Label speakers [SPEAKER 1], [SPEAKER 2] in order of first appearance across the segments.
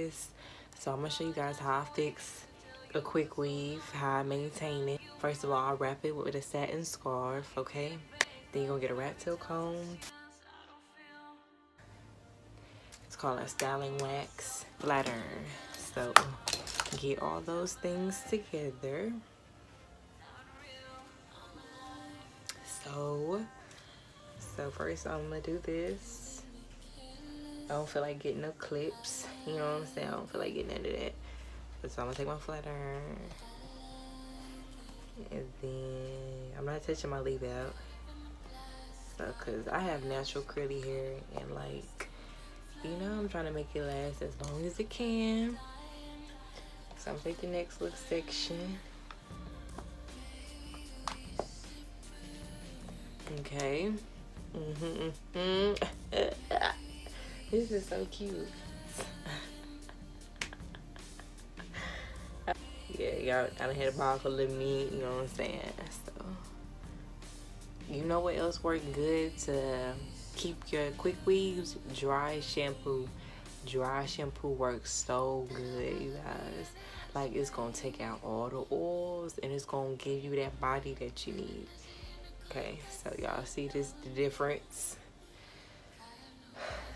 [SPEAKER 1] this. So I'm gonna show you guys how I fix a quick weave, how I maintain it. First of all, I wrap it with a satin scarf, okay? Then you're gonna get a rat tail comb. It's called a styling wax flat iron. So get all those things together. So first I'm gonna do this. I don't feel like getting no clips, you know what I'm saying? I don't feel like getting into that. So I'm gonna take my flat iron, and then I'm not touching my leave out. So, cause I have natural curly hair, and like, you know, I'm trying to make it last as long as it can. So I'm taking the next little section. Okay. This is so cute. Yeah, y'all, I done had a bottle of me, you know what I'm saying? So, you know what else worked good to keep your quick weaves? Dry shampoo. Dry shampoo works so good, you guys. Like, it's gonna take out all the oils, and it's gonna give you that body that you need. Okay, so y'all see this, the difference?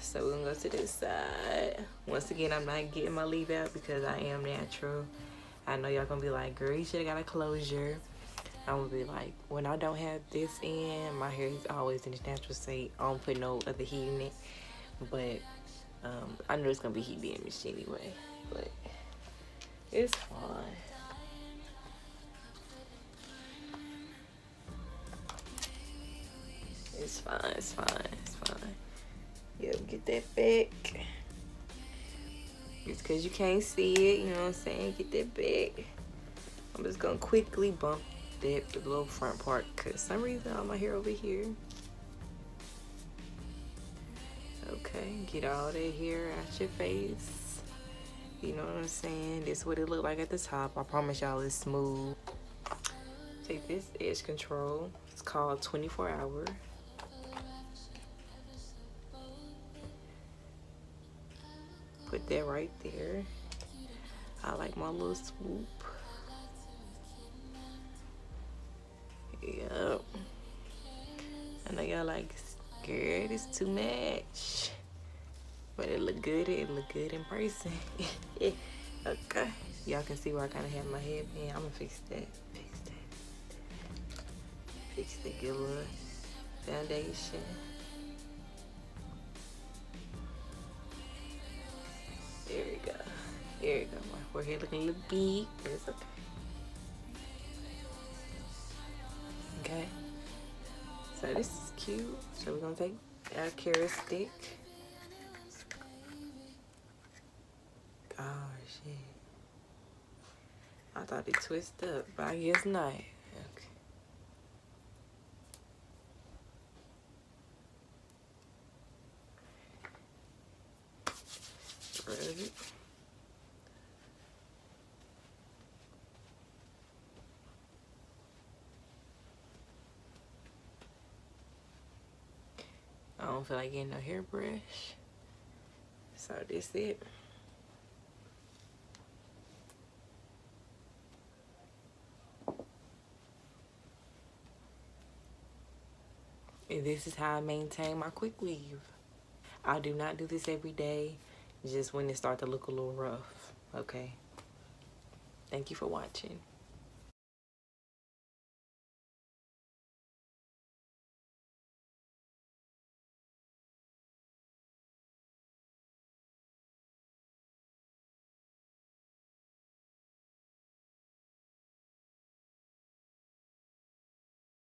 [SPEAKER 1] So we're gonna go to this side. Once again, I'm not getting my leave out because I am natural. I know y'all gonna be like, girl, you should've got a closure. I'm gonna be like, when I don't have this in, my hair is always in its natural state. I don't put no other heat in it. But I know it's gonna be heat damaged anyway. But it's fine. It's fine, it's fine, it's fine. Yeah, get that back. Just because you can't see it, you know what I'm saying? Get that back. I'm just gonna quickly bump that the little front part because some reason all my hair over here. Okay, get all that hair out your face. You know what I'm saying? This is what it look like at the top. I promise y'all it's smooth. Take this edge control. It's called 24 hour. Put that right there. I like my little swoop. Yep. I know y'all like, scared, it's too much. But it look good in person. Okay. Y'all can see where I kind of have my headband. I'm gonna fix that. Fix the good little foundation. There we go. There we go. My forehead looking a little big, but it's okay. Okay. So this is cute. So we're gonna take our carrot stick. Oh shit. I thought it twisted up, but I guess not. Okay. Rub it. I don't feel like getting no hairbrush. So this it. And this is how I maintain my quick weave. I do not do this every day, just when it starts to look a little rough, okay? Thank you for watching.